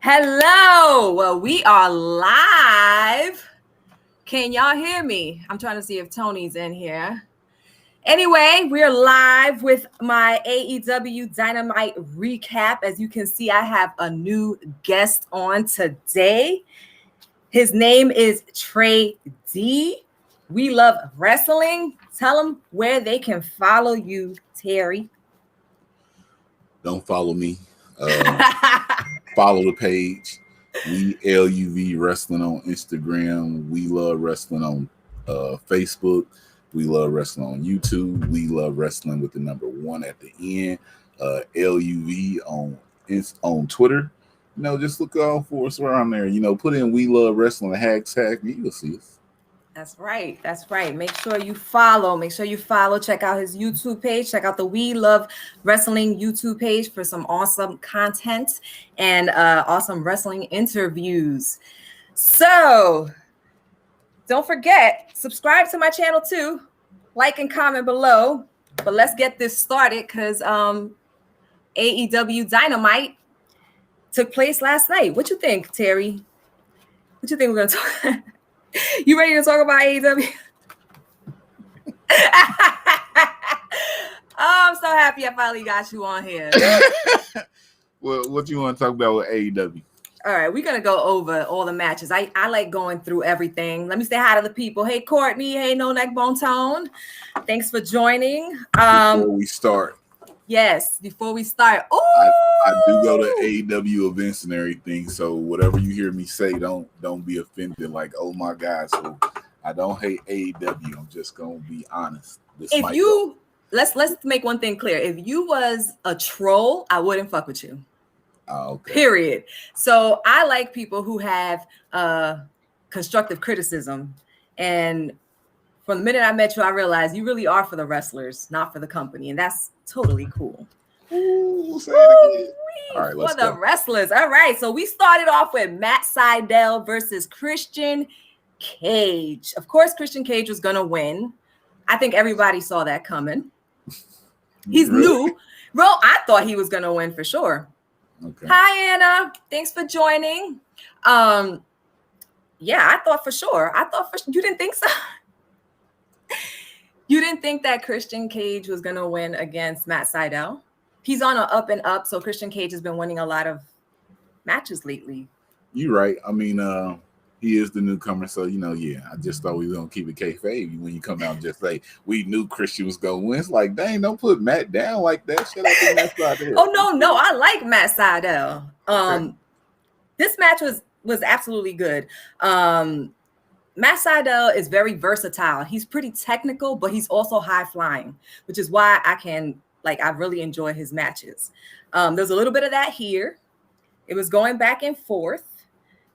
Hello. Well, we are live. Can y'all hear me? I'm trying to see if Tony's in here. Anyway, we're live with my AEW Dynamite recap. As you can see, I have a new guest on today. His name is Tre D. We love wrestling. Tell them where they can follow you, Terry. Don't follow me. Follow the page. We LUV Wrestling on Instagram. We Love Wrestling on Facebook. We Love Wrestling on YouTube. We Love Wrestling with the number 1 at the end. LUV on Twitter. Just look out for us around there. Put in We Love Wrestling hashtag. You'll see us. That's right. That's right. Make sure you follow. Check out his YouTube page. Check out the We Love Wrestling YouTube page for some awesome content and awesome wrestling interviews. So don't forget, subscribe to my channel too. Like and comment below. But let's get this started because AEW Dynamite took place last night. What you think, Terry? What you think we're going to talk? You ready to talk about AEW? Oh, I'm so happy I finally got you on here. Well, what you want to talk about with AEW? All right, we're going to go over all the matches. I like going through everything. Let me say hi to the people. Hey, Courtney. Hey, No Neck Bone Tone. Thanks for joining. Before we start. Yes, before we start. Ooh! I do go to AEW events and everything, so whatever you hear me say, don't be offended. Like, oh my God, so I don't hate AEW. I'm just gonna be honest. Let's make one thing clear. If you was a troll, I wouldn't fuck with you. Okay. Period. So I like people who have constructive criticism, and from the minute I met you, I realized you really are for the wrestlers, not for the company, and that's totally cool. Ooh, say it again. All right, let's go. For the wrestlers. All right, so we started off with Matt Sydal versus Christian Cage. Of course, Christian Cage was going to win. I think everybody saw that coming. He's new. Bro, I thought he was going to win for sure. Okay. Hi, Anna. Thanks for joining. Yeah, I thought for sure. You didn't think so? You didn't think that Christian Cage was going to win against Matt Sydal? He's on an up and up, so Christian Cage has been winning a lot of matches lately. You're right. I mean, he is the newcomer, so, yeah. I just thought we were going to keep it kayfabe when you come out and just say, we knew Christian was going to win. It's like, dang, don't put Matt down like that. Shut up and Matt Sydal. Oh, no, I like Matt Sydal. Okay. This match was absolutely good. Matt Sydal is very versatile. He's pretty technical, but he's also high flying, which is why I really enjoy his matches. There's a little bit of that here. It was going back and forth.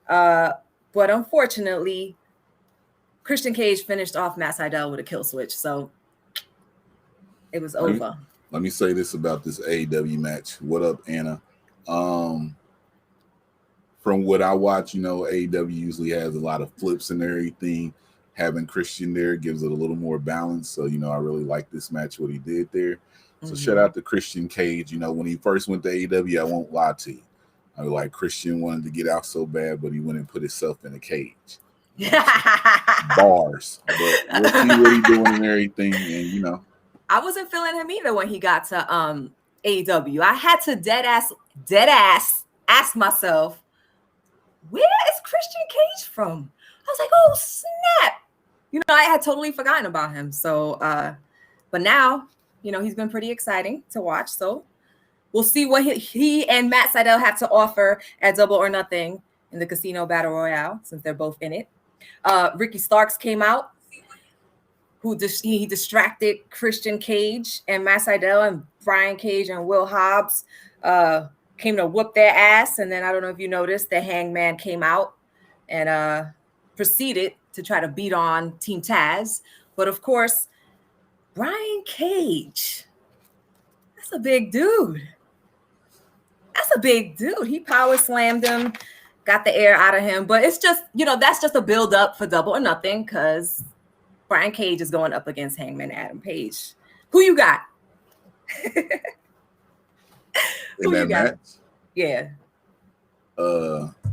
But unfortunately, Christian Cage finished off Matt Sydal with a kill switch. So it was over. Let me say this about this AEW match. What up, Anna? From what I watch, AEW usually has a lot of flips and everything. Having Christian there gives it a little more balance. So, I really like this match, what he did there. So shout out to Christian Cage. When he first went to AEW, I won't lie to you. I was like, Christian wanted to get out so bad, but he went and put himself in a cage. Bars. But we'll see what he's doing and everything. And, I wasn't feeling him either when he got to AEW. I had to dead ass ask myself, where is Christian Cage from? I was like, oh, snap. I had totally forgotten about him. So, but now, he's been pretty exciting to watch. So we'll see what he and Matt Sydal have to offer at Double or Nothing in the Casino Battle Royale, since they're both in it. Ricky Starks came out, he distracted Christian Cage and Matt Sydal, and Brian Cage and Will Hobbs came to whoop their ass. And then I don't know if you noticed, the Hangman came out and proceeded to try to beat on Team Taz. But of course, Brian Cage, that's a big dude. He power slammed him, got the air out of him. But it's just, that's just a build up for Double or Nothing, because Brian Cage is going up against Hangman Adam Page. Who you got? In that match? Yeah.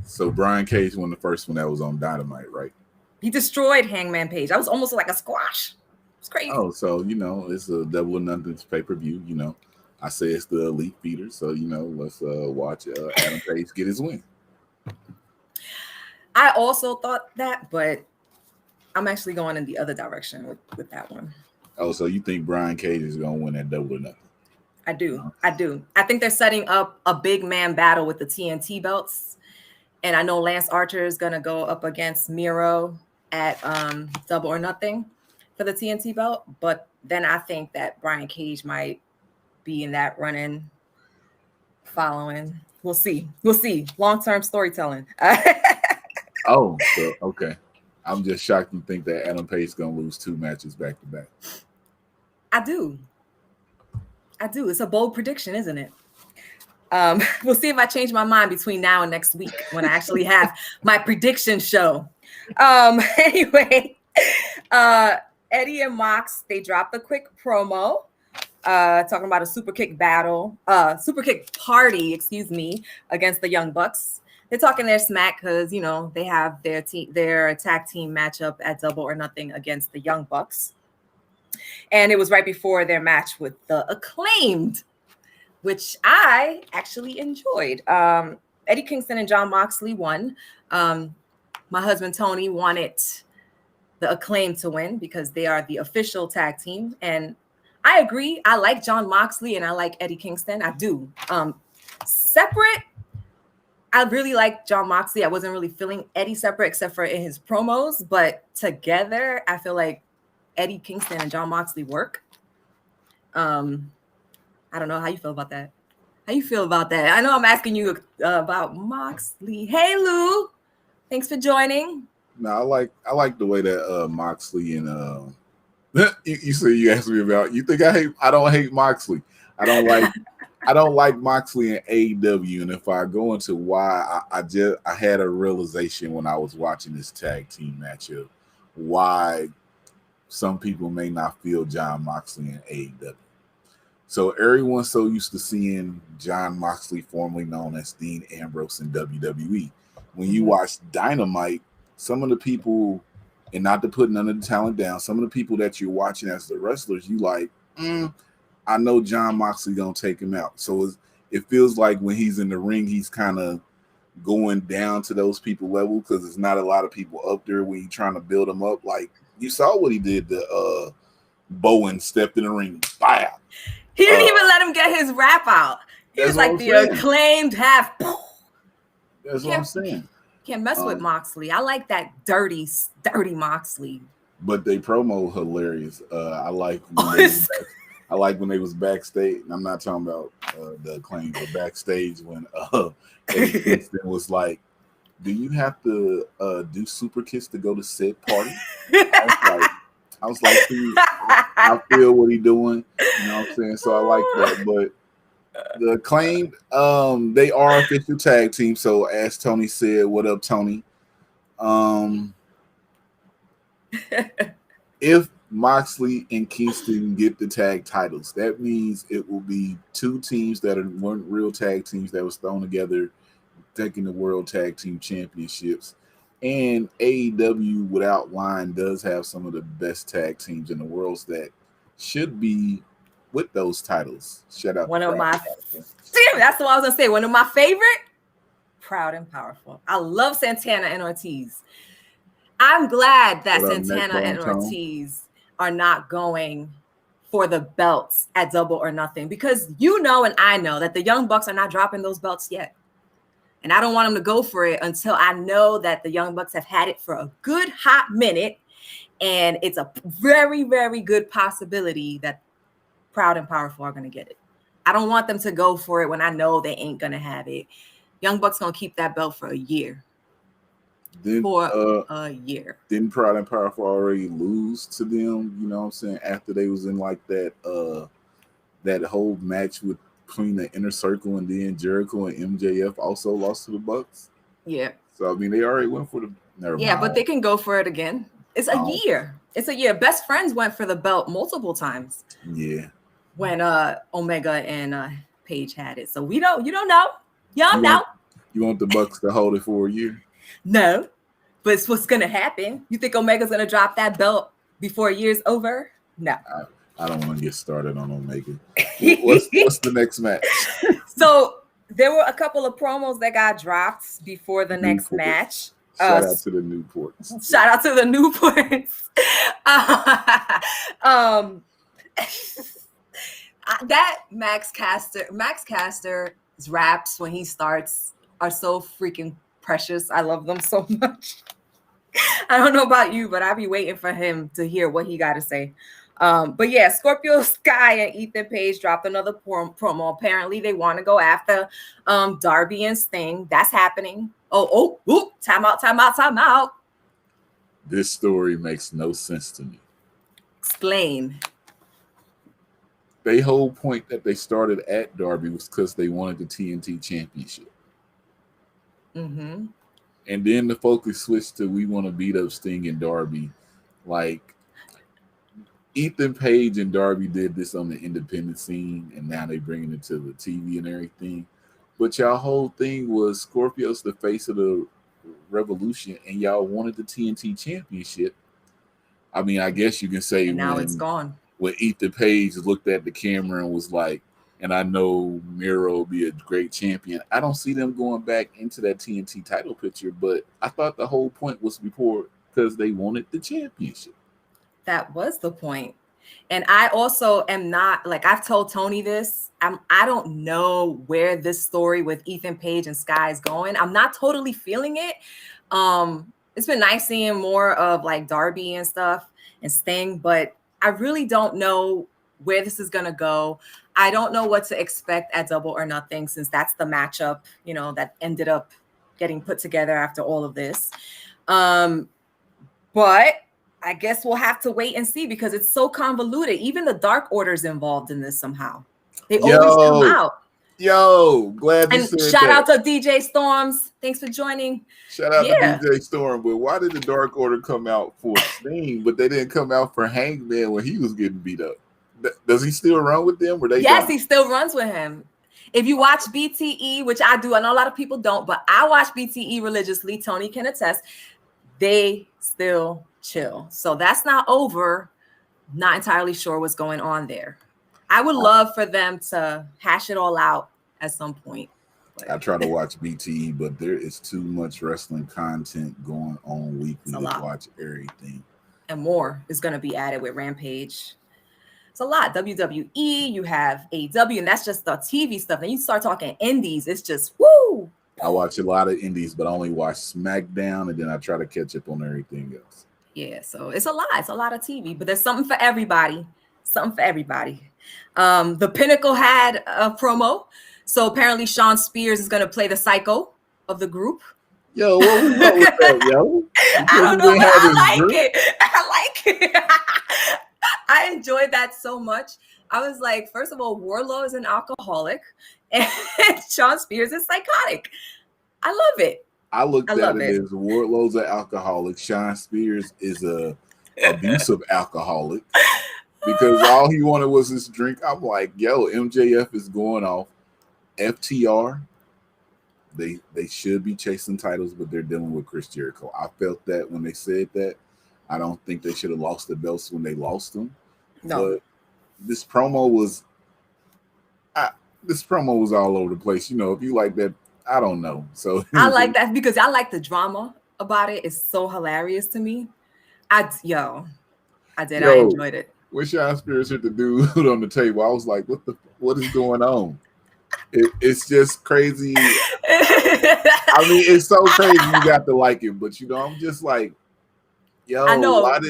So Brian Cage won the first one that was on Dynamite, right? He destroyed Hangman Page. That was almost like a squash. It's crazy. Oh, so it's a Double or Nothing pay-per-view. I say it's the Elite Feeder, so let's watch Adam Page get his win. I also thought that, but I'm actually going in the other direction with that one. Oh, so you think Brian Cage is going to win that Double or Nothing? I do. I think they're setting up a big man battle with the TNT belts. And I know Lance Archer is going to go up against Miro at Double or Nothing for the TNT belt. But then I think that Brian Cage might be in that running, following. We'll see. Long-term storytelling. Oh, so, okay. I'm just shocked you think that Adam Page is going to lose 2 matches back to back. I do. It's a bold prediction, isn't it? We'll see if I change my mind between now and next week when I actually have my prediction show. Anyway, Eddie and Mox, they dropped a quick promo talking about a super kick party, against the Young Bucks. They're talking their smack because, they have their tag team matchup at Double or Nothing against the Young Bucks. And it was right before their match with the Acclaimed, which I actually enjoyed. Eddie Kingston and Jon Moxley won. My husband, Tony, wanted the Acclaimed to win because they are the official tag team. And I agree. I like Jon Moxley and I like Eddie Kingston. I do. Separate, I really like Jon Moxley. I wasn't really feeling Eddie separate except for in his promos. But together, I feel like Eddie Kingston and Jon Moxley work. I don't know how you feel about that. I know I'm asking you about Moxley. Hey, Lou. Thanks for joining. No, I like the way that Moxley and you say you asked me about. You think I don't hate Moxley. I don't like Moxley in AEW. And if I go into why, I had a realization when I was watching this tag team matchup why some people may not feel Jon Moxley in AEW. So everyone's so used to seeing Jon Moxley, formerly known as Dean Ambrose, in WWE. When you watch Dynamite, some of the people, and not to put none of the talent down, some of the people that you're watching as the wrestlers, you like, I know Jon Moxley gonna take him out. So it feels like when he's in the ring, he's kind of going down to those people level because there's not a lot of people up there when you're trying to build them up. Like you saw what he did to Bowen, stepped in the ring, bam. He didn't even let him get his rap out. He was like the Acclaimed half. That's what I'm saying. Can't mess with Moxley. I like that dirty Moxley. But they promo hilarious. I like when they was backstage. And I'm not talking about the Acclaimed, but backstage when Eddie Kingston was like, "Do you have to do super kiss to go to said party?" I was like, I feel what he's doing. You know what I'm saying? So I like that. But the Acclaimed, they are official tag team. So as Tony said, what up, Tony? If Moxley and Kingston get the tag titles, that means it will be 2 teams that weren't real tag teams that was thrown together, taking the World Tag Team Championships. And AEW, without line, does have some of the best tag teams in the world that should be with those titles. Shout out. That's what I was gonna say. One of my favorite, Proud and Powerful. I love Santana and Ortiz. I'm glad that Santana and Ortiz are not going for the belts at Double or Nothing because and I know that the Young Bucks are not dropping those belts yet. And I don't want them to go for it until I know that the Young Bucks have had it for a good hot minute. And it's a very, very good possibility that Proud and Powerful are going to get it. I don't want them to go for it when I know they ain't going to have it. Young Bucks going to keep that belt for a year. Didn't Proud and Powerful already lose to them, you know what I'm saying, after they was in like that whole match between the Inner Circle and then Jericho and MJF also lost to the Bucks? Yeah. So, I mean, they already went for the... But they can go for it again. It's a year. It's a year. Best Friends went for the belt multiple times. Yeah. When Omega and Paige had it. So you don't know. Y'all know. You want the Bucks to hold it for a year? No, but it's what's gonna happen. You think Omega's gonna drop that belt before a year's over? No. I don't want to get started on Omega. What's the next match? So there were a couple of promos that got dropped before the next match. Shout out to the Newports. Shout out to the Newports. That Max Caster's raps when he starts are so freaking precious. I love them so much. I don't know about you, but I'll be waiting for him to hear what he got to say. But yeah, Scorpio Sky and Ethan Page dropped another promo. Apparently, they want to go after Darby and Sting. That's happening. Time out. This story makes no sense to me. Explain. The whole point that they started at Darby was because they wanted the TNT Championship. Mm-hmm. And then the focus switched to we want to beat up Sting and Darby. Like, Ethan Page and Darby did this on the independent scene, and now they bringing it to the TV and everything. But y'all whole thing was Scorpio's the face of the Revolution, and y'all wanted the TNT Championship. I mean, I guess you can say now it's gone. When Ethan Page looked at the camera and was like, and I know Miro will be a great champion. I don't see them going back into that TNT title picture, but I thought the whole point was because they wanted the championship. That was the point. And I also am not, like, I've told Tony this. I don't know where this story with Ethan Page and Sky is going. I'm not totally feeling it. It's been nice seeing more of like Darby and stuff and Sting, but I really don't know where this is going to go. I don't know what to expect at Double or Nothing, since that's the matchup, that ended up getting put together after all of this. But I guess we'll have to wait and see, because it's so convoluted. Even the Dark Order's involved in this somehow. They always come out. Glad you said shout out to DJ Storms. Thanks for joining. Shout out to DJ Storm. But why did the Dark Order come out for Sting, but they didn't come out for Hangman when he was getting beat up? Does he still run with them? Yes, he still runs with him. If you watch BTE, which I do, I know a lot of people don't, but I watch BTE religiously. Tony can attest. They still chill. So that's not over. Not entirely sure what's going on there. I would love for them to hash it all out at some point. But I try to watch BTE, but there is too much wrestling content going on weekly to watch everything. And more is going to be added with Rampage. It's a lot. WWE, you have AEW, and that's just the TV stuff. Then you start talking indies, it's just woo. I watch a lot of indies, but I only watch SmackDown, and then I try to catch up on everything else. Yeah, so it's a lot. It's a lot of TV, but there's something for everybody. Something for everybody. The Pinnacle had a promo. So apparently Sean Spears is going to play the psycho of the group. Yo, what was up with that, yo? I don't know, but I like it. I like it. I enjoyed that so much. I was like, first of all, Wardlow is an alcoholic and Sean Spears is psychotic. I love it. I looked at it as Wardlow's an alcoholic. Sean Spears is a abusive alcoholic, because all he wanted was his drink. I'm like, yo, MJF is going off. FTR, they should be chasing titles, but they're dealing with Chris Jericho. I felt that when they said that. I don't think they should have lost the belts when they lost them. No. But this promo was all over the place. If you like that, I don't know. So I like that because I like the drama about it. It's so hilarious to me. I enjoyed it. When Sean Spears hit the dude on the table, I was like, what is going on? It's just crazy. I mean, it's so crazy you got to like it, but I'm just like, yo, I know.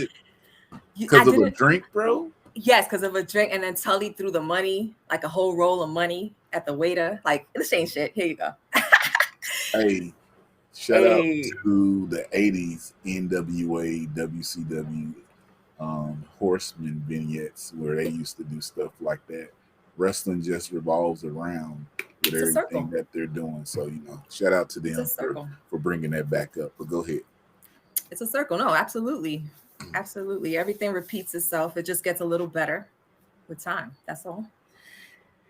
Because of a drink, bro? Yes, because of a drink, and then Tully threw the money, like a whole roll of money at the waiter. Like, this ain't shit. Here you go. Hey, shout out to the 80s NWA, WCW Horseman vignettes where they used to do stuff like that. Wrestling just revolves around with everything that they're doing. So, shout out to them for bringing that back up. But go ahead. It's a circle. No, absolutely. Absolutely. Everything repeats itself. It just gets a little better with time. That's all.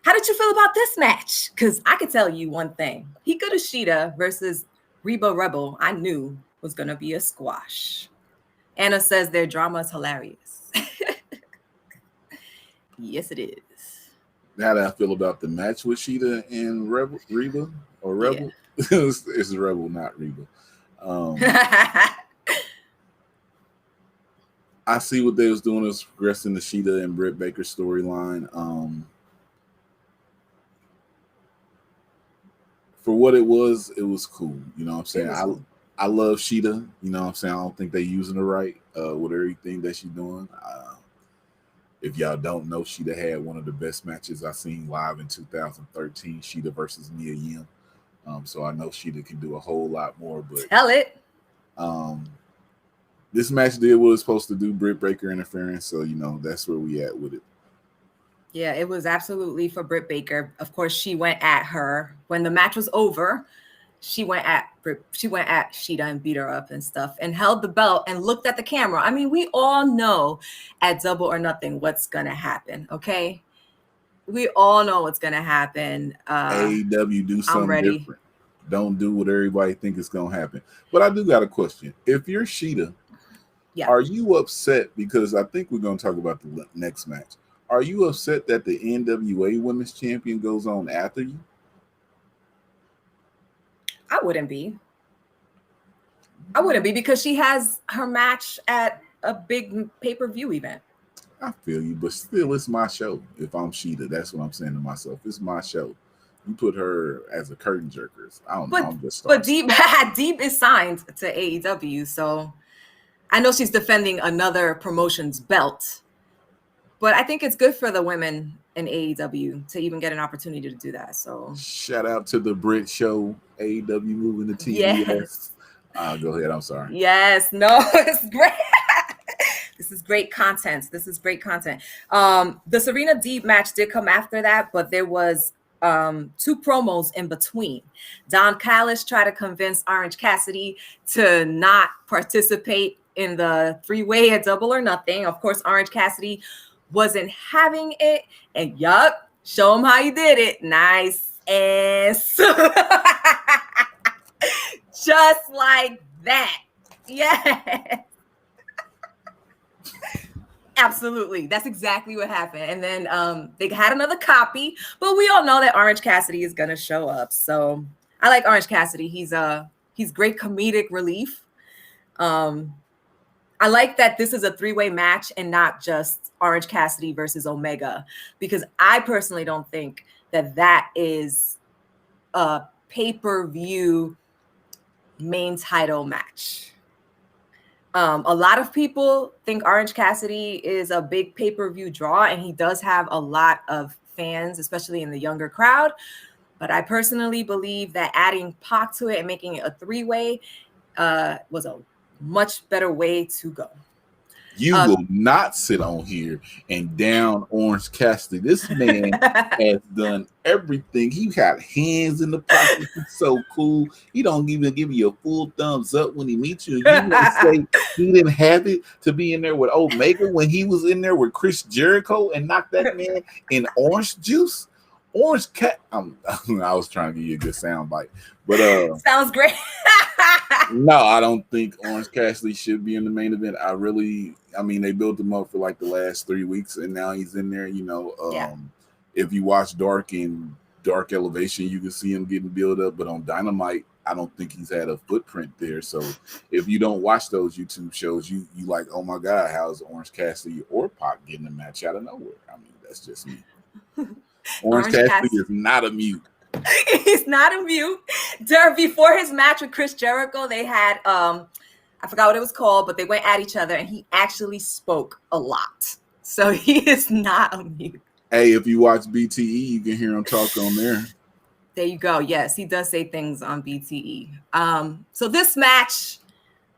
How did you feel about this match? Because I could tell you one thing. Hikaru Shida versus Reba Rebel, I knew was going to be a squash. Anna says their drama is hilarious. Yes, it is. How do I feel about the match with Shida and Reba or Rebel? Yeah. It's Rebel, not Reba. I see what they was doing is progressing the Shida and Britt Baker storyline. For what it was cool. You know what I'm saying? I love Shida. You know what I'm saying? I don't think they using her right with everything that she's doing. If y'all don't know, Shida had one of the best matches I seen live in 2013, Shida versus Mia Yim. So I know Shida can do a whole lot more. But tell it. This match did what it was supposed to do, Britt Baker interference. So, you know, that's where we at with it. Yeah, it was absolutely for Britt Baker. Of course, she went at her when the match was over. She went at Shida and beat her up and stuff and held the belt and looked at the camera. I mean, we all know at Double or Nothing what's gonna happen. Okay, we all know what's gonna happen. AEW do something different. Don't do what everybody think is gonna happen. But I do got a question. If you're Shida, are you upset? Because I think we're gonna talk about the next match. Are you upset that the NWA Women's Champion goes on after you? I wouldn't be because she has her match at a big pay-per-view event. I feel you, but still, it's my show. If I'm Shida, that's what I'm saying to myself. It's my show. You put her as a curtain jerker. I don't know. I'm just but Deeb is signed to AEW, so I know she's defending another promotion's belt. But I think it's good for the women in AEW to even get an opportunity to do that. So shout out to the Brit show, AEW moving to TBS. Yes. Go ahead. I'm sorry. Yes. No, it's great. This is great content. The Serena Deeb match did come after that, but there was 2 promos in between. Don Callis tried to convince Orange Cassidy to not participate in the 3-way at Double or Nothing. Of course, Orange Cassidy wasn't having it, and show him how you did it. Nice ass. Just like that. Yeah. Absolutely. That's exactly what happened. And then they had another copy, but we all know that Orange Cassidy is going to show up. So I like Orange Cassidy. He's great comedic relief. I like that this is a 3-way match and not just Orange Cassidy versus Omega, because I personally don't think that is a pay-per-view main title match. A lot of people think Orange Cassidy is a big pay-per-view draw, and he does have a lot of fans, especially in the younger crowd. But I personally believe that adding Pac to it and making it a 3-way was a much better way to go. You will not sit on here and down Orange Cassidy. This man has done everything. He got hands in the pocket. He's so cool. He don't even give you a full thumbs up when he meets you. You may say he didn't have it to be in there with Omega when he was in there with Chris Jericho and knocked that man in orange juice. Orange Cat. I was trying to give you a good sound bite, but sounds great. No, I don't think Orange Cassidy should be in the main event. I mean, they built him up for like the last 3 weeks, and now he's in there. You know, if you watch Dark Elevation, you can see him getting built up. But on Dynamite, I don't think he's had a footprint there. So if you don't watch those YouTube shows, you like, oh my God, how's Orange Cassidy or Pac getting a match out of nowhere? I mean, that's just me. Orange Cassidy is not a mute. He's not a mute. Before his match with Chris Jericho, they had I forgot what it was called, but they went at each other, and he actually spoke a lot. So he is not a mute. Hey, if you watch BTE, you can hear him talk on there. There you go. Yes, he does say things on BTE. So this match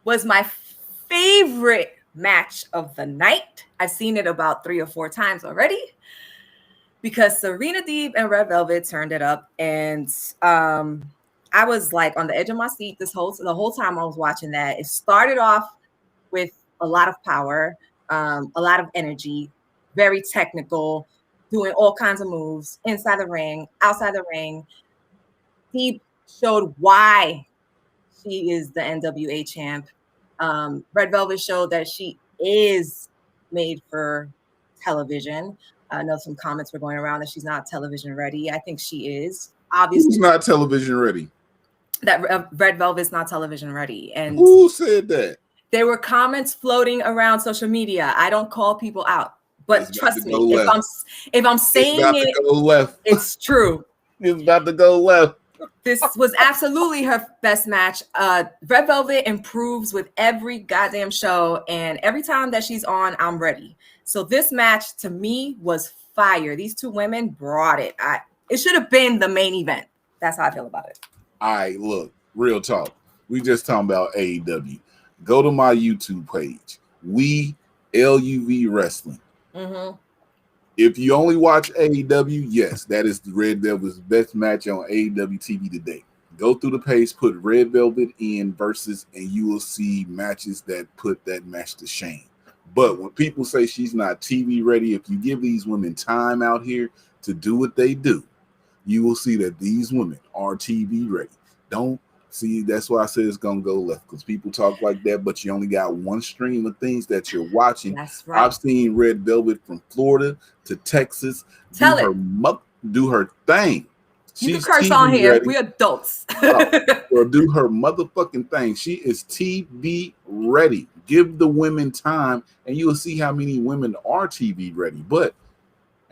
was my favorite match of the night. I've seen it about 3 or 4 times already, because Serena Deeb and Red Velvet turned it up, and I was like on the edge of my seat the whole time I was watching that. It started off with a lot of power, a lot of energy, very technical. doing all kinds of moves inside the ring, outside the ring. Deeb showed why she is the NWA champ. Red Velvet showed that she is made for television. I know some comments were going around that she's not television ready. I think she is. Obviously, who's not television ready? That Red Velvet's not television ready. And who said that? There were comments floating around social media. I don't call people out, but trust me, if I'm saying it, go left. It's true. It's about to go left. This was absolutely her best match. Red Velvet improves with every goddamn show, and every time that she's on, I'm ready. So this match to me was fire. These two women brought it. It should have been the main event. That's how I feel about it. All right, look, real talk. We just talking about AEW. Go to my YouTube page. We LUV Wrestling. Mm-hmm. If you only watch AEW, yes, that is the Red Velvet's best match on AEW TV today. Go through the page, put Red Velvet in versus, and you will see matches that put that match to shame. But when people say she's not TV ready, if you give these women time out here to do what they do, you will see that these women are TV ready. Don't see, that's why I said it's gonna go left, because people talk like that, but you only got one stream of things that you're watching. That's right. I've seen Red Velvet from Florida to Texas do her thing. You can curse on here. Ready. We adults. Or do her motherfucking thing. She is TV ready. Give the women time, and you will see how many women are TV ready. But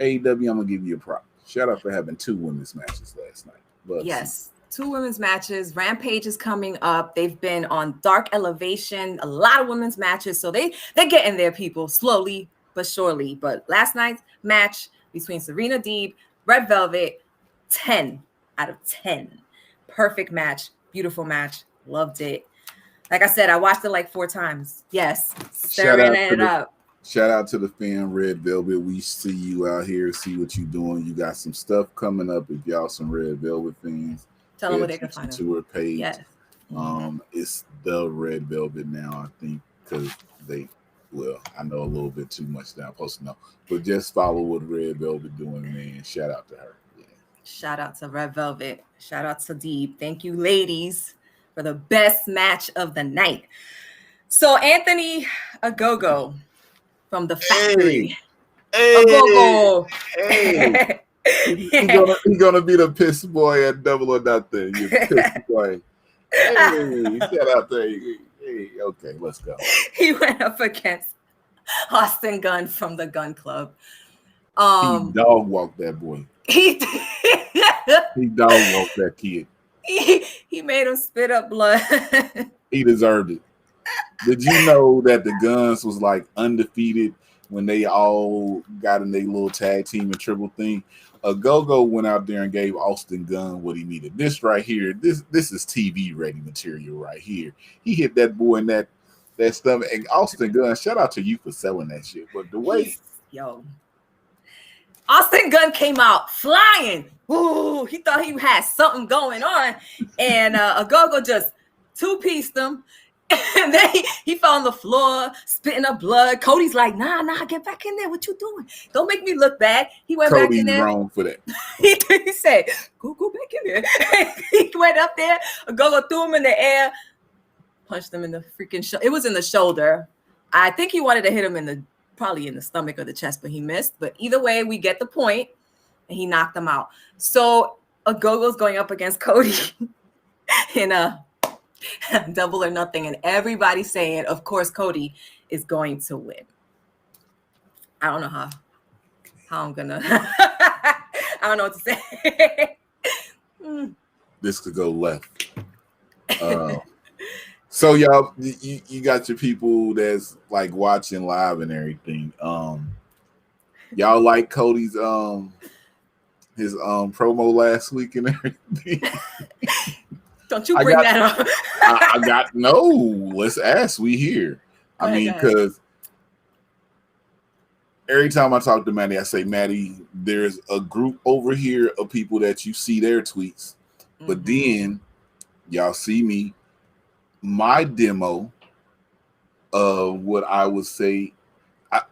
AEW, I'm gonna give you a prop. Shout out for having 2 women's matches last night. But yes. 2 women's matches. Rampage is coming up. They've been on Dark Elevation, a lot of women's matches. So they're getting there, people, slowly but surely. But last night's match between Serena Deeb, Red Velvet, 10 out of 10. Perfect match. Beautiful match. Loved it. Like I said, I watched it like 4 times. Yes. Stirring it up. Shout out to the fan, Red Velvet. We see you out here. See what you're doing. You got some stuff coming up if y'all some Red Velvet fans. Tell them where they can find to her page. Yes. It's the Red Velvet now, I think, because I know a little bit too much now, I'm supposed to know. But just follow what Red Velvet doing, man. Shout out to her. Yeah. Shout out to Red Velvet. Shout out to Deeb. Thank you, ladies, for the best match of the night. So Anthony Agogo from the factory. Agogo. Hey. He's gonna be the piss boy at Double or Nothing. You piss boy. Hey, shout out to hey. Okay, let's go. He went up against Austin Gunn from the Gun Club. He dog walked that boy. He dog walked that kid. He made him spit up blood. He deserved it. Did you know that the Guns was like undefeated when they all got in their little tag team and triple thing? Agogo went out there and gave Austin Gunn what he needed. This right here, this is TV ready material right here. He hit that boy in that stomach. And Austin Gunn, shout out to you for selling that shit. But the way Austin Gunn came out flying. Ooh, he thought he had something going on. And Agogo just 2-pieced him. And then he fell on the floor, spitting up blood. Cody's like, nah, get back in there. What you doing? Don't make me look bad. He went back in there. Cody's wrong for that. He said, go back in there. He went up there. Agogo threw him in the air, punched him in the freaking shoulder. It was in the shoulder. I think he wanted to hit him probably in the stomach or the chest, but he missed. But either way, we get the point, and he knocked him out. So Agogo's going up against Cody in a Double or Nothing, and everybody's saying, of course, Cody is going to win. I don't know how I'm gonna. I don't know what to say. This could go left. So y'all, you got your people that's like watching live and everything. Y'all like Cody's his promo last week and everything. Don't you bring that up. I got no. Let's ask. We here. I mean, because every time I talk to Maddie, I say, Maddie, there's a group over here of people that you see their tweets, but then y'all see me. My demo of what I would say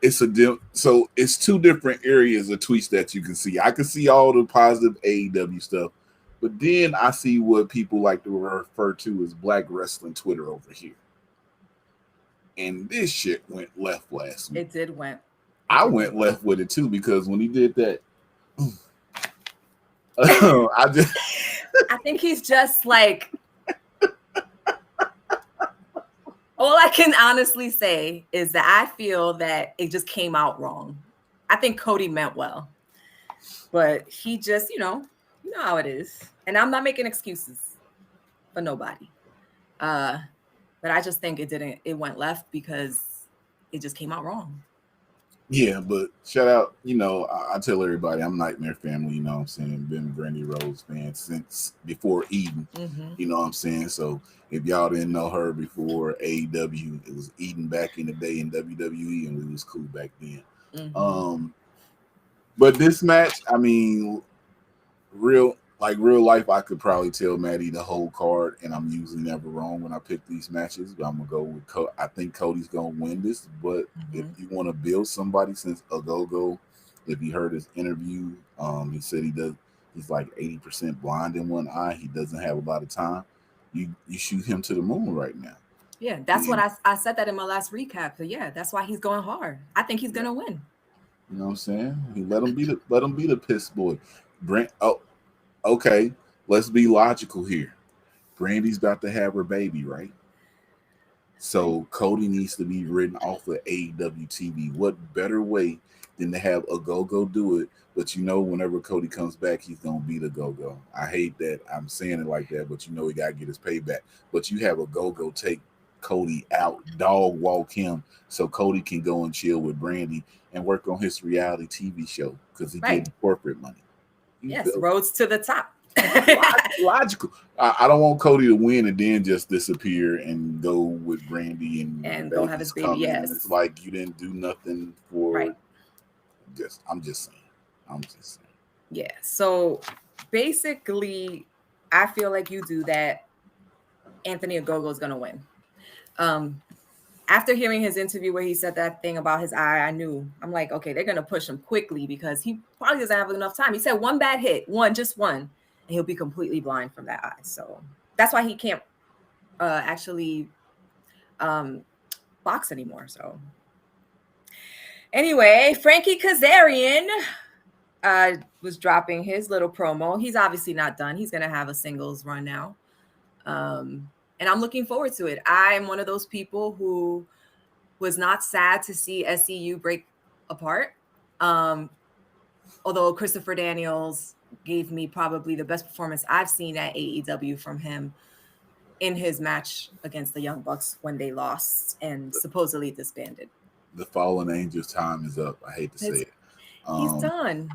So it's two different areas of tweets that you can see. I can see all the positive AEW stuff, but then I see what people like to refer to as Black Wrestling Twitter over here. And this shit went left last week. It did went. I went left with it too, because when he did that, I think he's just like, all I can honestly say is that I feel that it just came out wrong. I think Cody meant well, but he just, you know how it is. And I'm not making excuses for nobody. But I just think it went left because it just came out wrong. Yeah, but shout out, I tell everybody I'm Nightmare Family, you know what I'm saying? Been Brandy Rose fan since before Eden, you know what I'm saying? So if y'all didn't know her before AEW, it was Eden back in the day in WWE, and we was cool back then. But this match, I mean, real life, I could probably tell Maddie the whole card, and I'm usually never wrong when I pick these matches. But I'm gonna go with I think Cody's gonna win this. But if you want to build somebody, since Agogo, if you heard his interview, he said he's like 80% blind in one eye. He doesn't have a lot of time. You shoot him to the moon right now. Yeah, that's what I said that in my last recap. So yeah, that's why he's going hard. I think he's gonna win. You know what I'm saying? Let him be the piss boy. Okay, let's be logical here. Brandy's about to have her baby, right? So Cody needs to be written off of AEW TV. What better way than to have Agogo do it? But whenever Cody comes back, he's gonna beat Agogo. I hate that I'm saying it like that, but he gotta get his payback. But you have Agogo take Cody out, dog walk him, so Cody can go and chill with Brandy and work on his reality TV show because he getting corporate money. Yes, roads to the top. Logical. I don't want Cody to win and then just disappear and go with Brandy and go have his baby. Yes, it's like you didn't do nothing for. Right. I'm just saying. Yeah. So basically, I feel like you do that. Anthony Agogo is gonna win. After hearing his interview where he said that thing about his eye, I'm like, okay, they're going to push him quickly because he probably doesn't have enough time. He said one bad hit, just one, and he'll be completely blind from that eye. So that's why he can't actually box anymore. So anyway, Frankie Kazarian was dropping his little promo. He's obviously not done. He's going to have a singles run now. And I'm looking forward to it. I'm one of those people who was not sad to see SCU break apart. Although Christopher Daniels gave me probably the best performance I've seen at AEW from him in his match against the Young Bucks when they lost and supposedly disbanded. The Fallen Angels' time is up. I hate to say it. He's done.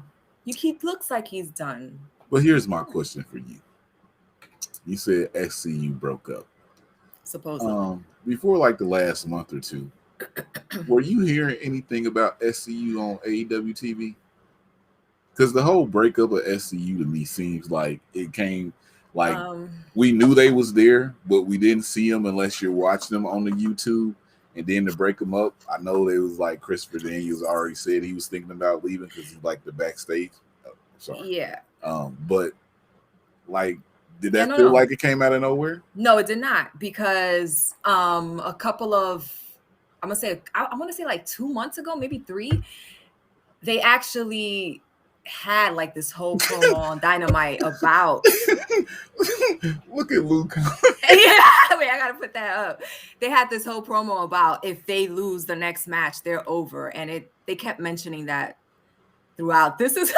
He looks like he's done. But here's my question for you. You said SCU broke up. Supposedly. Before like the last month or two, were you hearing anything about SCU on AEW TV? Because the whole breakup of SCU to me seems like it came like we knew they was there, but we didn't see them unless you're watching them on the YouTube. And then to break them up, I know they was like Christopher Daniels already said he was thinking about leaving because he's like the backstage. Yeah. But like, did that feel like it came out of nowhere? No, it did not, because a couple of I want to say like 2 months ago, maybe 3, they actually had like this whole promo on Dynamite about look at Luke. Yeah, wait, I gotta put that up. They had this whole promo about if they lose the next match, they're over, and they kept mentioning that throughout. This is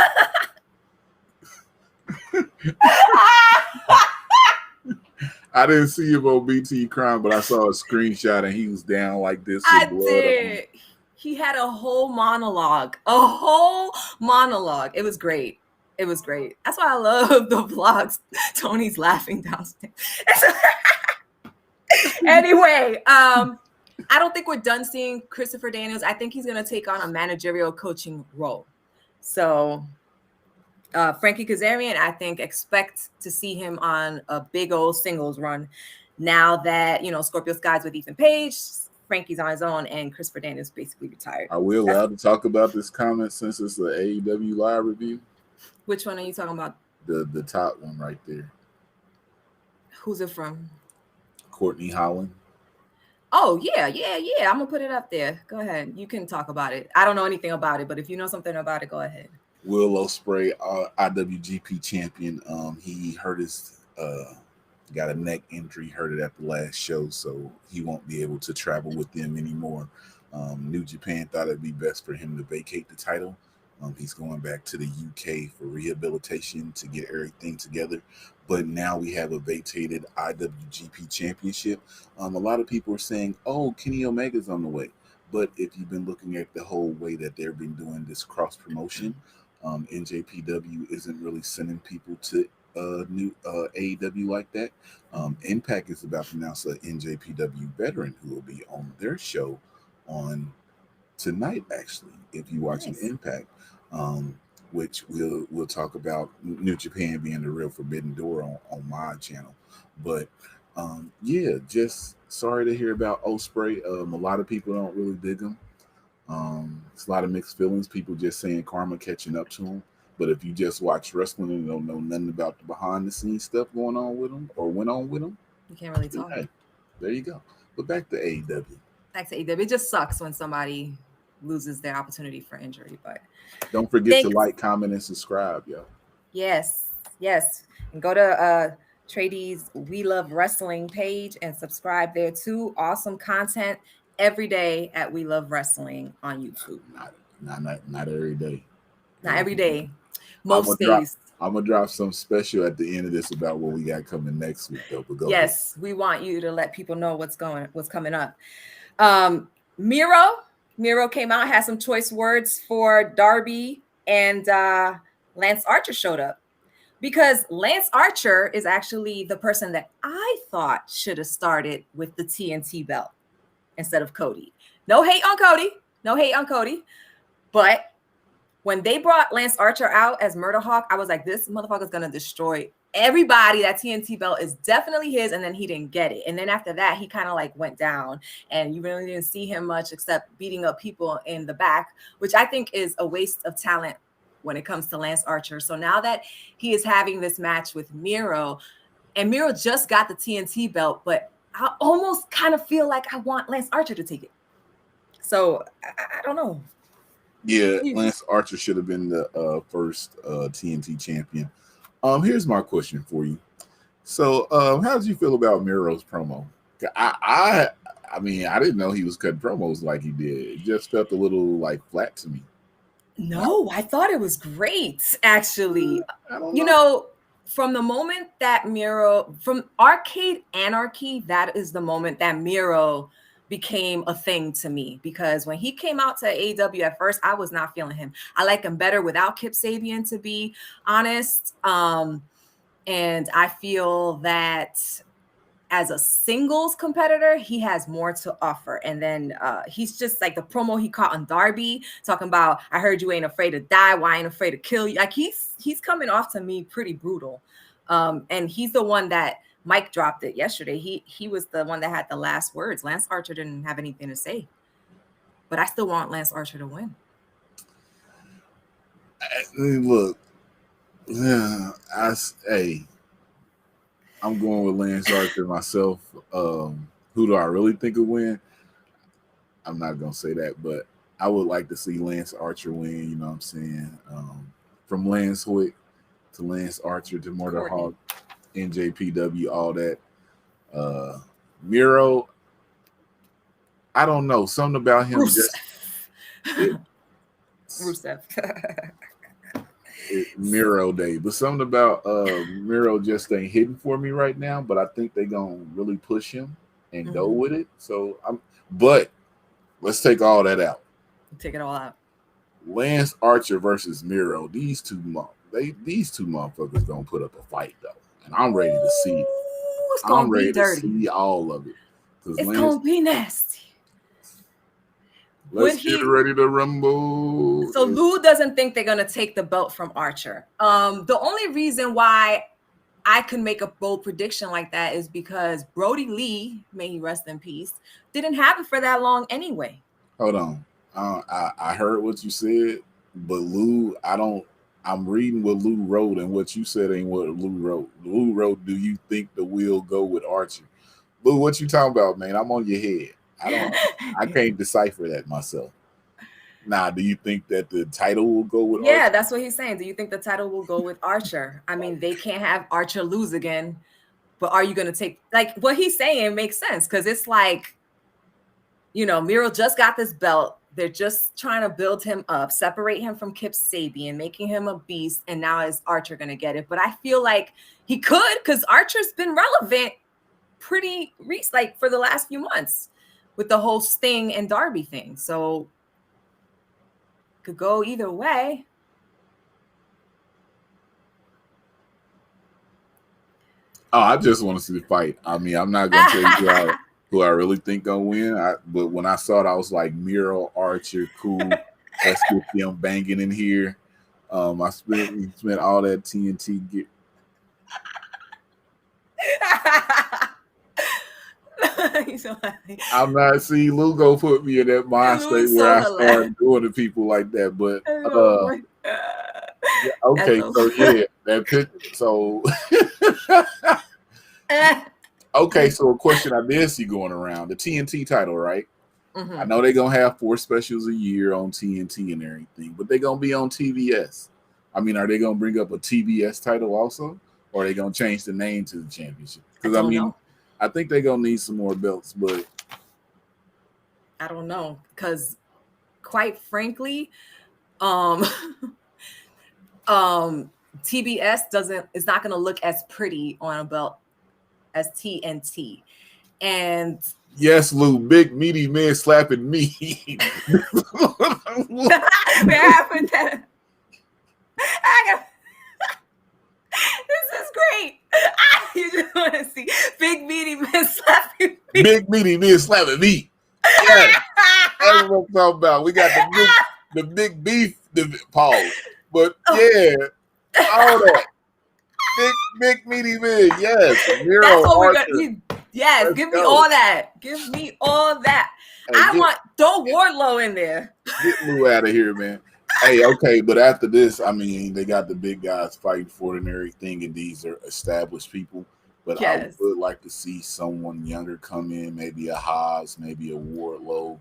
I didn't see him on BT crying, but I saw a screenshot and he was down like this. I did. He had a whole monologue. It was great. That's why I love the vlogs. Tony's laughing downstairs. Anyway, I don't think we're done seeing Christopher Daniels. I think he's going to take on a managerial coaching role. So Frankie Kazarian, I think, expect to see him on a big old singles run now that, Scorpio Skies with Ethan Page, Frankie's on his own, and Christopher Daniels basically retired. Are we allowed to talk about this comment since it's the AEW live review? Which one are you talking about? The top one right there. Who's it from? Courtney Holland. Oh, yeah. I'm going to put it up there. Go ahead. You can talk about it. I don't know anything about it, but if you know something about it, go ahead. Will Ospreay, IWGP champion. He hurt his, got a neck injury, hurt it at the last show, so he won't be able to travel with them anymore. New Japan thought it'd be best for him to vacate the title. He's going back to the UK for rehabilitation to get everything together. But now we have a vacated IWGP championship. A lot of people are saying, oh, Kenny Omega's on the way. But if you've been looking at the whole way that they've been doing this cross promotion, NJPW isn't really sending people to new AEW like that. Impact is about to announce an NJPW veteran who will be on their show on tonight, actually, if you're watching Impact, which we'll talk about New Japan being the real Forbidden Door on my channel. But yeah, just sorry to hear about Ospreay. A lot of people don't really dig him. It's a lot of mixed feelings. People just saying karma catching up to him. But if you just watch wrestling and don't know nothing about the behind the scenes stuff going on with him or went on with him, you can't really talk. Hey, there you go. But back to AEW. It just sucks when somebody loses their opportunity for injury. But don't forget to like, comment, and subscribe, yo. Yes. And go to Tre D's We Love Wrestling page and subscribe there too. Awesome content every day at We Love Wrestling on YouTube. Not every day. Not every day. Most days. I'm gonna drop some special at the end of this about what we got coming next week, though. But yes, we want you to let people know what's coming up. Miro came out, had some choice words for Darby, and Lance Archer showed up because Lance Archer is actually the person that I thought should have started with the TNT belt instead of Cody. No hate on Cody, but when they brought Lance Archer out as Murder Hawk, I was like, this motherfucker's going to destroy everybody. That TNT belt is definitely his, and then he didn't get it. And then after that, he kind of like went down, and you really didn't see him much except beating up people in the back, which I think is a waste of talent when it comes to Lance Archer. So now that he is having this match with Miro, and Miro just got the TNT belt, but I almost kind of feel like I want Lance Archer to take it. So I don't know. Yeah, Lance Archer should have been the first TNT champion. Here's my question for you. So, how did you feel about Miro's promo? I mean, I didn't know he was cutting promos like he did. It just felt a little like flat to me. No, I thought it was great, actually. I don't know. You know, from the moment that Miro, from Arcade Anarchy, that is the moment that Miro became a thing to me, because when he came out to AEW at first, I was not feeling him. I like him better without Kip Sabian, to be honest. And I feel that as a singles competitor, he has more to offer. And then he's just like the promo he caught on Darby, talking about, I heard you ain't afraid to die. Why ain't afraid to kill you? Like he's coming off to me pretty brutal. And he's the one that Mike dropped it yesterday. He was the one that had the last words. Lance Archer didn't have anything to say, but I still want Lance Archer to win. Look, I'm going with Lance Archer myself. Who do I really think will win? I'm not gonna say that, but I would like to see Lance Archer win. You know what I'm saying? From Lance Hoyt to Lance Archer to Murder Hawk, NJPW, all that. Miro, I don't know. Something about him Rusev. Miro Day, but something about Miro just ain't hitting for me right now. But I think they're gonna really push him and go with it. So but let's take all that out. Take it all out. Lance Archer versus Miro. These two motherfuckers gonna put up a fight though. And I'm ready to see it. I'm ready to see all of it. It's going to be nasty. Let's get ready to rumble. So Lou doesn't think they're going to take the belt from Archer. The only reason why I could make a bold prediction like that is because Brody Lee, may he rest in peace, didn't have it for that long anyway. Hold on. I heard what you said, but Lou, I'm reading what Lou wrote, and what you said ain't what Lou wrote. Lou wrote, "Do you think the wheel go with Archert?" Lou, what you talking about, man? I'm on your head. I can't decipher that myself. Nah, do you think that the title will go with Yeah, Archert? that's what he's saying. Do you think the title will go with Archer? I mean, they can't have Archer lose again, but are you going to take, like, what he's saying makes sense, because it's like, you know, Miro just got this belt. They're just trying to build him up, separate him from Kip Sabian, making him a beast, and now is Archer going to get it? But I feel like he could, because Archer's been relevant pretty like for the last few months with the whole Sting and Darby thing. So could go either way. Oh, I just want to see the fight. I mean, I'm not gonna tell you who I really think gonna win. But when I saw it, I was like, Miro, Archer, cool. Let's get them banging in here. I spent all that TNT gear. I'm not seeing Lugo put me in that mind state where I start doing to people like that. But yeah, okay, so yeah, that picture. So okay, so a question I did see going around, the TNT title, right? Mm-hmm. I know they're gonna have 4 specials a year on TNT and everything, but they're gonna be on TBS. I mean, are they gonna bring up a TBS title also, or are they gonna change the name to the championship? Because I mean, I think they're gonna need some more belts, but I don't know. Because quite frankly, TBS is not gonna look as pretty on a belt as TNT. And yes, Lou, big meaty man slapping me. What happened? This is great. You just want to see big meaty men slapping me. Big meaty men slapping me. Yeah, that's what I'm talking about. We got the big beef pause, but yeah, all that big meaty men. Yes, Miro, that's what we got. Yes, let's give go. me all that. Give me all that. Hey, throw Wardlow in there. Get Lou out of here, man. Hey, okay, but after this, I mean, they got the big guys fighting for it and everything, and these are established people. But yes, I would like to see someone younger come in, maybe a Haas, maybe a Wardlow,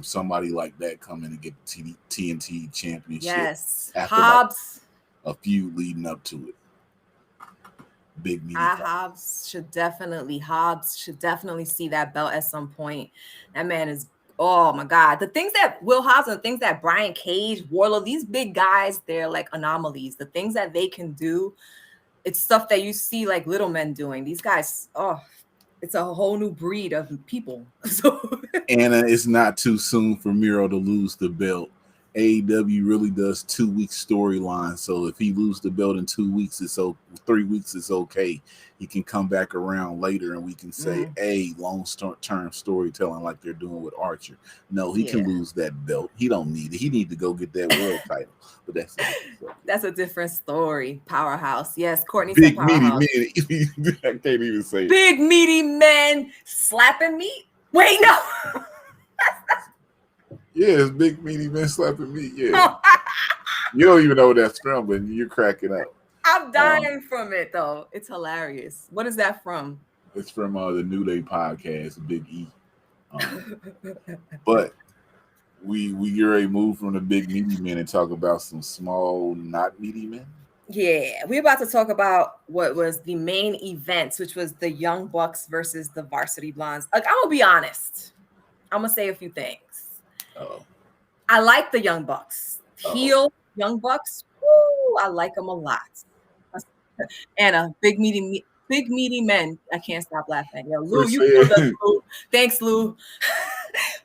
somebody like that come in and get the TNT championship. Yes, after Hobbs. Like a few leading up to it. Big meaty. Hobbs should definitely see that belt at some point. That man is, oh my God. The things that Will Hobbs and the things that Brian Cage, Wardlow, these big guys, they're like anomalies. The things that they can do, it's stuff that you see like little men doing. These guys, it's a whole new breed of people. Anna, it's not too soon for Miro to lose the belt. AEW really does 2-week storyline, so if he loses the belt in 2 weeks, 3 weeks is okay. He can come back around later, and we can say, "Hey, long-term storytelling like they're doing with Archer." No, he can lose that belt. He don't need it. He need to go get that world title. But that's a different story. Powerhouse, yes. Courtney big said powerhouse. Meaty men. I can't even say it. Big meaty men slapping me. Wait, no. Yeah, it's big meaty men slapping me. Yeah. You don't even know what that's from, but you're cracking up. I'm dying from it, though. It's hilarious. What is that from? It's from the New Day podcast, Big E. But we get ready to move from the big meaty men and talk about some small, not meaty men. Yeah, we're about to talk about what was the main events, which was the Young Bucks versus the Varsity Blondes. Like, I'm gonna be honest. I'm gonna say a few things. I like the Young Bucks. Heel Young Bucks. Woo, I like them a lot. And big meaty men. I can't stop laughing. Yo, Lou, you killed us, Lou. Thanks, Lou.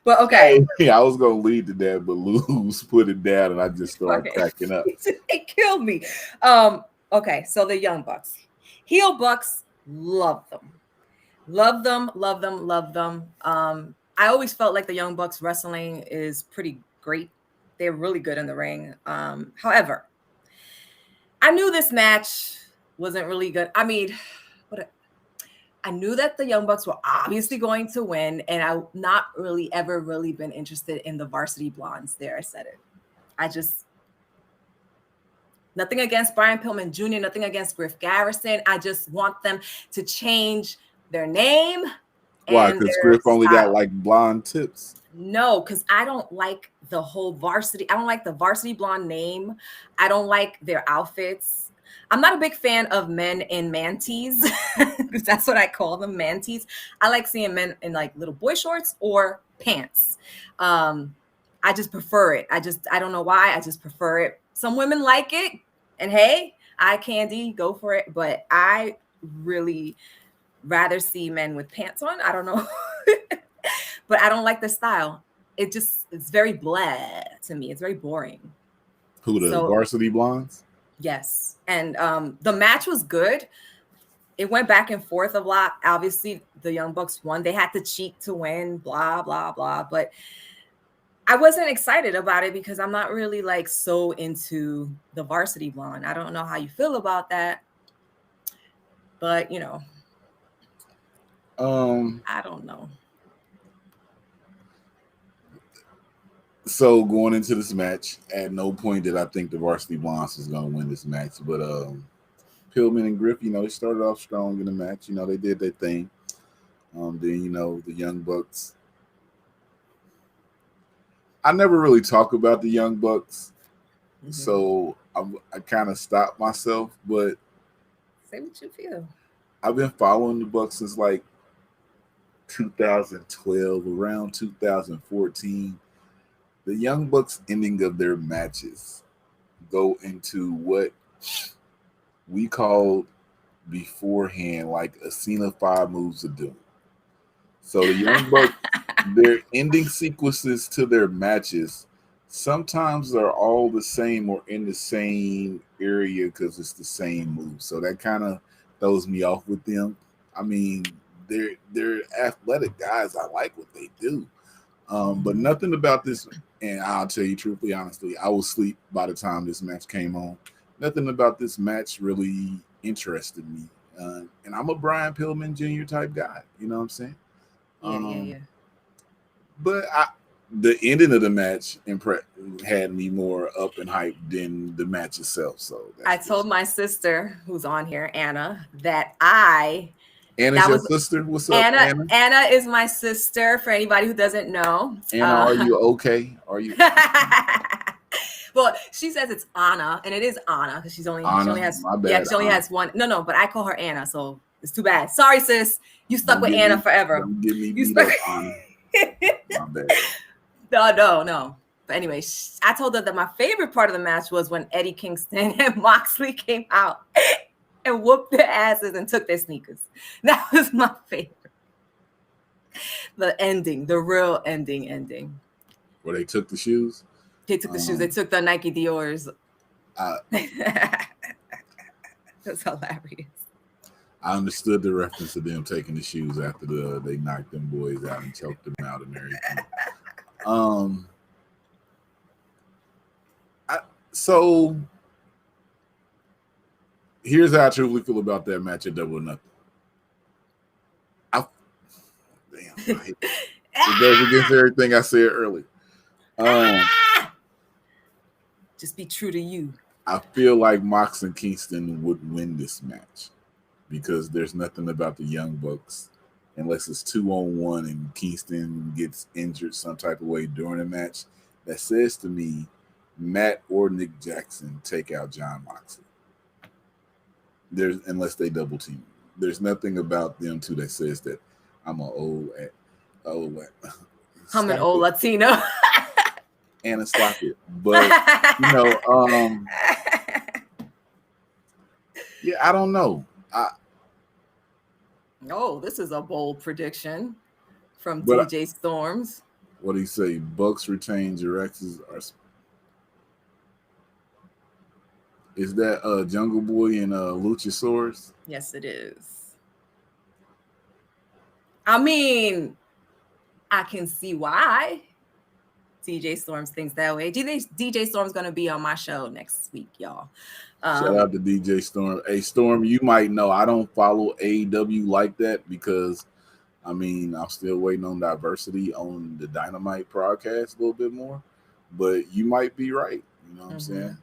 But okay. Yeah, I was gonna lead to that, but Lou's put it down, and I just started cracking up. It killed me. Okay, so the Young Bucks, heel Bucks, love them. I always felt like the Young Bucks wrestling is pretty great. They're really good in the ring. However, I knew this match wasn't really good. I mean, I knew that the Young Bucks were obviously going to win, and I've not really ever really been interested in the Varsity Blondes. There, I said it. I just, nothing against Brian Pillman Jr., nothing against Griff Garrison. I just want them to change their name. Why? Because Griff only got like blonde tips. No, because I don't like the whole varsity. I don't like the Varsity Blonde name. I don't like their outfits. I'm not a big fan of men in mantees. That's what I call them, mantees. I like seeing men in like little boy shorts or pants. I just prefer it. I don't know why. I just prefer it. Some women like it. And hey, eye candy, go for it. But I really rather see men with pants on. I don't know. But I don't like the style. It's very blah to me. It's very boring. Who, the Varsity Blondes? Yes. And the match was good. It went back and forth a lot. Obviously, the Young Bucks won. They had to cheat to win, blah, blah, blah. But I wasn't excited about it because I'm not really like so into the Varsity Blonde. I don't know how you feel about that. But, you know, I don't know. So going into this match, at no point did I think the Varsity Blondes was going to win this match. But Pillman and Griff, they started off strong in the match. They did their thing. Then, the Young Bucks. I never really talk about the Young Bucks. Mm-hmm. So I kind of stopped myself. But say what you feel. I've been following the Bucks since like 2012, around 2014. The Young Bucks ending of their matches go into what we called beforehand like a Cena 5 moves of doom. So the Young Bucks, their ending sequences to their matches sometimes are all the same or in the same area because it's the same move. So that kind of throws me off with them. I mean, they're athletic guys. I like what they do. But nothing about this, and I'll tell you truthfully, honestly, I was asleep by the time this match came on. Nothing about this match really interested me. And I'm a Brian Pillman Jr. type guy. You know what I'm saying? Yeah. But the ending of the match had me more up and hyped than the match itself. So I told my sister, who's on here, Anna, that Anna's your sister? What's up, Anna? Anna is my sister, for anybody who doesn't know. Anna, are you okay? Are you? Well, she says it's Anna, and it is Anna because she only has one. No, but I call her Anna, so it's too bad. Sorry, sis. You stuck with Anna forever. Don't give me beat up, Anna. My bad. No. But anyway, I told her that my favorite part of the match was when Eddie Kingston and Moxley came out and whooped their asses and took their sneakers. That was my favorite. The ending, the real ending. Where they took the shoes? They took the shoes. They took the Nike Dior's. That's hilarious. I understood the reference to them taking the shoes after they knocked them boys out and choked them out and everything. So here's how I truly feel about that match at Double or Nothing. It goes against everything I said earlier. Just be true to you. I feel like Mox and Kingston would win this match because there's nothing about the Young Bucks unless it's 2-on-1 and Kingston gets injured some type of way during a match that says to me, Matt or Nick Jackson take out John Moxley. Unless they double team. There's nothing about them two that says that I'm an old Latino. Anna, stop it. But yeah, I don't know. This is a bold prediction from DJ Storms. What do you say? Bucks retain Jurex's. Is that Jungle Boy and Luchasaurus? Yes, it is. I mean, I can see why. DJ Storms thinks that way. DJ Storm's going to be on my show next week, y'all. Shout out to DJ Storm. Hey, Storm, you might know I don't follow AEW like that because, I mean, I'm still waiting on diversity on the Dynamite broadcast a little bit more. But you might be right. You know what I'm saying?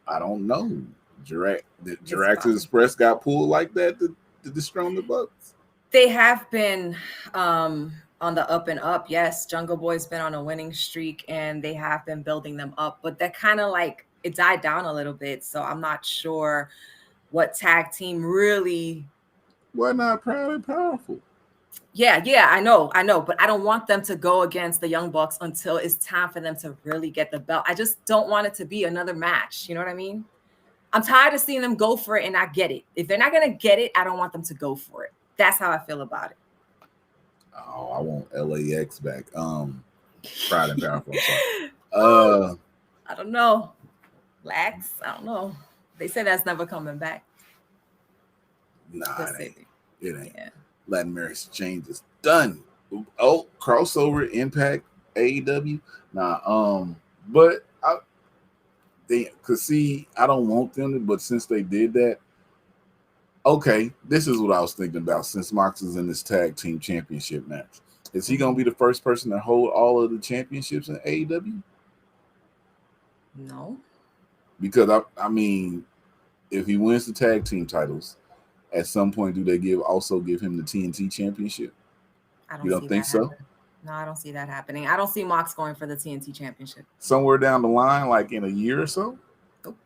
I don't know. Jurax's Express got pulled like that to destroy the Bucks. They have been on the up and up. Yes, Jungle Boy's been on a winning streak, and they have been building them up. But that kind of like it died down a little bit. So I'm not sure what tag team really. Why not Proud and Powerful? Yeah, I know, but I don't want them to go against the Young Bucks until it's time for them to really get the belt. I just don't want it to be another match. You know what I mean? I'm tired of seeing them go for it and not get it. If they're not going to get it, I don't want them to go for it. That's how I feel about it. Oh, I want LAX back. Proud and Powerful. I don't know. Lax? I don't know. They say that's never coming back. Nah, it ain't. Yeah. Latin American Exchange is done. Oh, crossover Impact AEW. But I don't want them to, but since they did that, okay, this is what I was thinking about. Since Mox is in this tag team championship match, is he gonna be the first person to hold all of the championships in AEW? No. Because I mean, if he wins the tag team titles, at some point, do they also give him the TNT championship? You don't think so? No, I don't see that happening. I don't see Mox going for the TNT championship. Somewhere down the line, like in a year or so? Nope.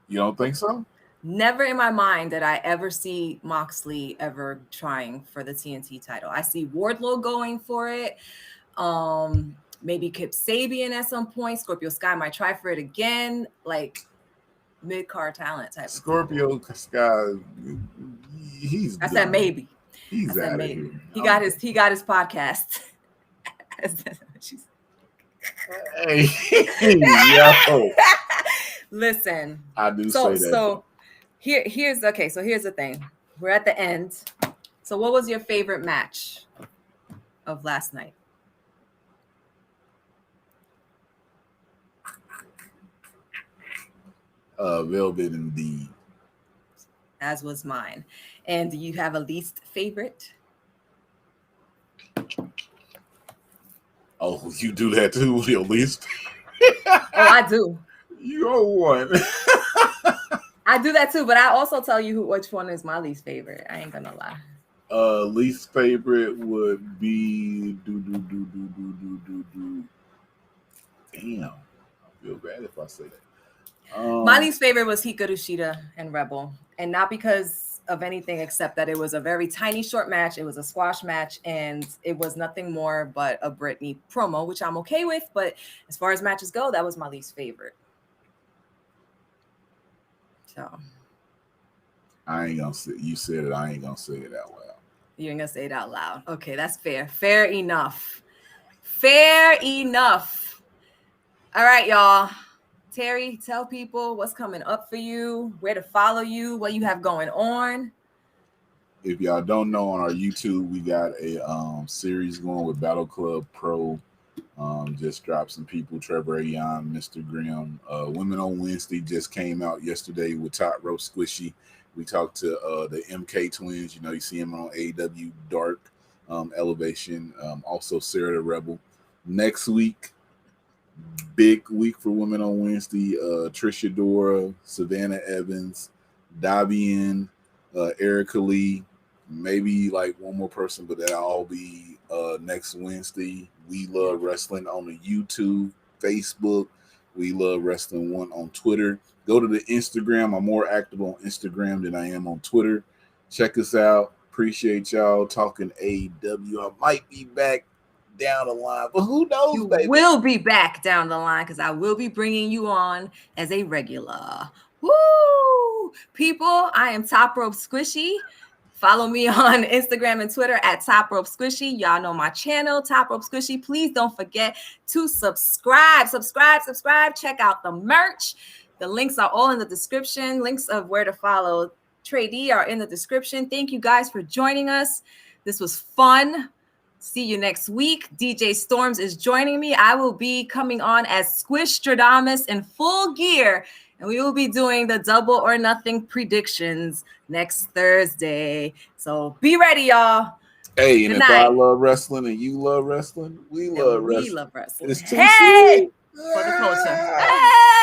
You don't think so? Never in my mind did I ever see Moxley ever trying for the TNT title. I see Wardlow going for it. Maybe Kip Sabian at some point. Scorpio Sky might try for it again. Like mid-card talent type. Scorpio Sky, he's. I said maybe. He's out of here. He got his podcast. Hey, yo. Listen. I do say that. So here's the thing. We're at the end. So what was your favorite match of last night? Velvet indeed. As was mine. And do you have a least favorite? Oh, you do that too with your least? Oh, I do. You're one. I do that too, but I also tell you which one is my least favorite. I ain't gonna lie. Least favorite would be Damn, I feel bad if I say that. My least favorite was Hikaru Shida and Rebel, and not because of anything except that it was a very tiny short match. It was a squash match, and it was nothing more but a Britney promo, which I'm okay with. But as far as matches go, that was my least favorite. So I ain't gonna say. You said it. I ain't gonna say it out loud. You ain't gonna say it out loud. Okay, that's fair. Fair enough. Fair enough. All right, y'all. Terry, tell people what's coming up for you, where to follow you, what you have going on. If y'all don't know, on our YouTube, we got a series going with Battle Club Pro. Just dropped some people, Trevor Ayan, Mr. Grimm. Women on Wednesday just came out yesterday with Top Rope Squishy. We talked to the MK twins. You know, you see them on AEW Dark Elevation. Also, Sarah the Rebel. Next week, big week for Women on Wednesday. Trisha Dora, Savannah Evans, Davian, Erica Lee, maybe like one more person, but that'll all be next Wednesday. We Love Wrestling on the YouTube, Facebook. We Love Wrestling 1 on Twitter. Go to the Instagram. I'm more active on Instagram than I am on Twitter. Check us out. Appreciate y'all talking AEW. I might be back down the line, but who knows, you baby? Will be back down the line because I will be bringing you on as a regular. Woo! People, I am Top Rope Squishy. Follow me on Instagram and Twitter at Top Rope Squishy. Y'all know my channel, Top Rope Squishy. Please don't forget to subscribe. Check out the merch. The links are all in the description. Links of where to follow Tre D are in the description. Thank you guys for joining us. This was fun. See you next week. DJ Storms is joining me. I will be coming on as Squishstradamus in full gear, and we will be doing the Double or Nothing predictions next Thursday. So be ready, y'all. Hey, and Good if night. I love wrestling and you love wrestling, we love wrestling. We love wrestling. It's too Hey! soon. For the culture. Hey!